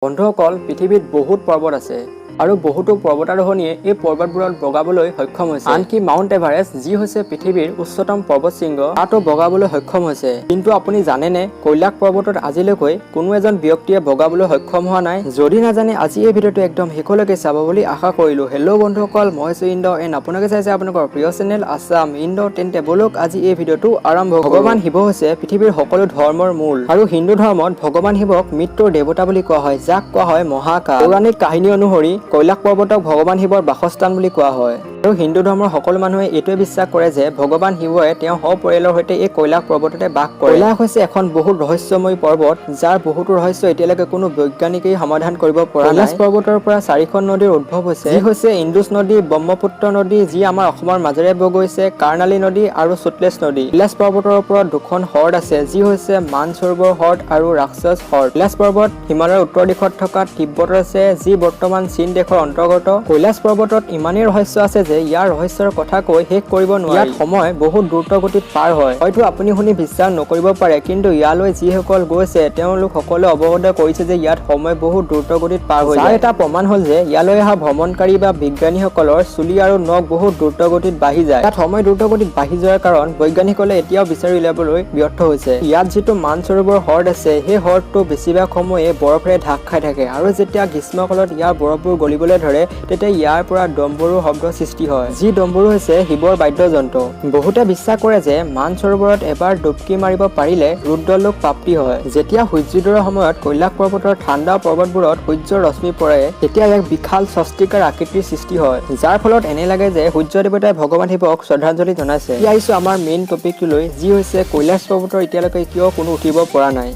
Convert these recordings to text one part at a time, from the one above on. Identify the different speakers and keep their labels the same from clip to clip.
Speaker 1: বন্ধুসকল পৃথিৱীত বহুত পৰ্বত আছে আৰু বহুতো পৰ্বতাৰোহণীয়ে এই পৰ্বতবোৰত বগাবলৈ সক্ষম হৈছে আনকি মাউণ্ট এভাৰেষ্ট যি হৈছে পৃথিৱীৰ উচ্চতম পৰ্বত শৃংগ তাতো বগাবলৈ সক্ষম হৈছে কিন্তু আপুনি জানেনে কৈলাশ পৰ্বতত আজিলৈকে কোনো এজন ব্যক্তিয়ে বগাবলৈ সক্ষম হোৱা নাই যদি নাজানে আজি এই ভিডিঅ'টো একদম শেষলৈকে চাব বুলি আশা কৰিলো হেল্ল' বন্ধুসকল মই আছো ইন্দ্ৰ এণ্ড আপোনালোকে চাইছে আপোনালোকৰ প্ৰিয় চেনেল আছাম ইন্দ্ৰ তেন্তে বলক আজি এই ভিডিঅ'টো আৰম্ভ কৰোঁ ভগৱান শিৱ হৈছে পৃথিৱীৰ সকলো ধৰ্মৰ মূল আৰু হিন্দু ধৰ্মত ভগৱান শিৱক মৃত্যুৰ দেৱতা বুলি কোৱা হয় যাক কোৱা হয় মহাকাল পৌৰাণিক কাহিনী অনুসৰি কৈলাশ পৰ্বতক ভগৱান শিৱৰ বাসস্থান বুলি কোৱা হয় আৰু হিন্দু ধৰ্মৰ সকলো মানুহে এইটোৱে বিশ্বাস কৰে যে ভগৱান শিৱই তেওঁৰ সপৰিয়ালৰ সৈতে এই কৈলাশ পৰ্বততে বাস কৰে কৈলাশ হৈছে এখন বহুত ৰহস্যময় পৰ্বত যাৰ বহুতো ৰহস্য এতিয়ালৈকে কোনো বৈজ্ঞানিকেই সমাধান কৰিব পৰা নাই কৈলাশ পৰ্বতৰ পৰা 4খন নদীৰ উদ্ভৱ হৈছে যি হৈছে ইন্দুছ নদী ব্ৰহ্মপুত্ৰ নদী যি আমাৰ অসমৰ মাজেৰে বৈ গৈছে কাৰ্ণালী নদী আৰু সুতলেজ নদী কৈলাশ পৰ্বতৰ ওপৰত দুখন হ্ৰদ আছে যি হৈছে মানসৰোবৰ হ্ৰদ আৰু ৰাক্ষস হ্ৰদ কৈলাশ পৰ্বত হিমালয়ৰ উত্তৰ দিশত থকা তিব্বতত আছে যি বৰ্তমান চীন দেশৰ অন্তৰ্গত কৈলাশ পৰ্বতত ইমানেই ৰহস্য আছে যে ইয়াৰ ৰহস্যৰ কথা কৈ শেষ কৰিব নোৱাৰি ইয়াত সময় বহুত দ্ৰুতগতিত পাৰ হয় হয়তো আপুনি শুনি বিশ্বাস নকৰিব পাৰে কিন্তু ইয়ালৈ যিসকল গৈছে তেওঁলোক সকলোৱে অৱগত কৰিছে যে ইয়াত সময় বহুত দ্ৰুতগতিত পাৰ হৈ যায় এটা প্ৰমাণ হ'ল যে ইয়ালৈ অহা ভ্ৰমণকাৰী বা বিজ্ঞানীসকলৰ চুলি আৰু নখ বহুত দ্ৰুতগতিত বাঢ়ি যায় ইয়াত সময় দ্ৰুতগতিত বাঢ়ি যোৱাৰ কাৰণ বৈজ্ঞানিকসকলে এতিয়াও বিচাৰি উলিয়াবলৈ ব্যৰ্থ হৈছে ইয়াত যিটো মানসৰোবৰ হ্ৰদ আছে সেই হ্ৰদটো বেছিভাগ সময়ে বৰফেৰে ঢাক খাই থাকে আৰু যেতিয়া গ্ৰীষ্মকালত ইয়াৰ বৰফবোৰ গলিবলৈ ধৰে তেতিয়া ইয়াৰ পৰা ডম্বৰু শব্দ সৃষ্টি হয় যি ডম্বৰু হৈছে শিৱৰ বাদ্যযন্ত্ৰ বহুতে বিশ্বাস কৰে যে মানসৰোবৰত এবাৰ ডুবকি মাৰিব পাৰিলে ৰুদ্ৰলোক প্ৰাপ্তি হয় যেতিয়া সূৰ্যোদয়ৰ সময়ত কৈলাশ পৰ্বতৰ ঠাণ্ডা পৰ্বতবোৰত সূৰ্যৰ ৰশ্মি পৰে তেতিয়া এক বিশাল স্বস্তিকাৰ আকৃতিৰ সৃষ্টি হয় যাৰ ফলত এনে লাগে যে সূৰ্য দেৱতাই ভগৱান শিৱক শ্ৰদ্ধাঞ্জলি জনাইছে এতিয়া আহিছো আমাৰ মেইন টপিকটোলৈ যি হৈছে কৈলাশ পৰ্বতৰ এতিয়ালৈকে কিয় কোনো উঠিব পৰা নাই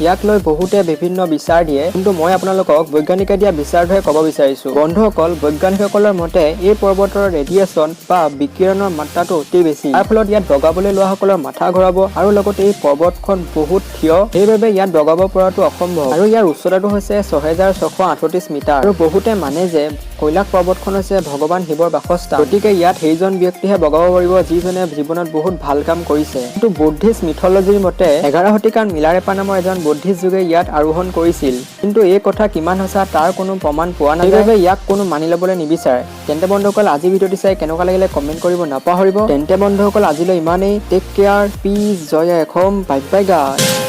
Speaker 1: ইয়াক লৈ বহুতে বিভিন্ন বিচাৰ দিয়ে কিন্তু মই আপোনালোকক বৈজ্ঞানিকে দিয়া বিচাৰটোহে ক'ব বিচাৰিছো বন্ধুসকল বৈজ্ঞানিকসকলৰ মতে এই পৰ্বতৰ ৰেডিয়েশ্যন বা বিকিৰণৰ মাত্ৰাটো অতি বেছি তাৰ ফলত ইয়াত বগাবলৈ লোৱাসকলৰ মাথা ঘূৰাব আৰু লগতে এই পৰ্বতখন বহুত থিয় সেইবাবে ইয়াত বগাব পৰাটো অসম্ভৱ আৰু ইয়াৰ উচ্চতাটো হৈছে 6638 মিটাৰ আৰু বহুতে মানে যে কৈলাশ পৰ্বতখন হৈছে ভগৱান শিৱৰ বাসস্থান গতিকে ইয়াত সেইজন ব্যক্তিহে বগাব পাৰিব যিজনে জীৱনত বহুত ভাল কাম কৰিছে কিন্তু বুদ্ধিষ্ট মিথলজিৰ মতে 11 শতিকাৰ মিলাৰেপা নামৰ এজন বুদ্ধিষ্ট যোগে ইয়াত আৰোহণ কৰিছিল কিন্তু এই কথা কিমান সঁচা তাৰ কোনো প্ৰমাণ পোৱা নাই সেইবাবে ইয়াক কোনো মানি ল'বলৈ নিবিচাৰে তেন্তে বন্ধুসকল আজি ভিডিঅ'টো চাই কেনেকুৱা লাগিলে কমেণ্ট কৰিব নাপাহৰিব তেন্তে বন্ধুসকল আজিলৈ ইমানেই টেক কেয়াৰ পিছ জয় অসম বাই বাই গাইজ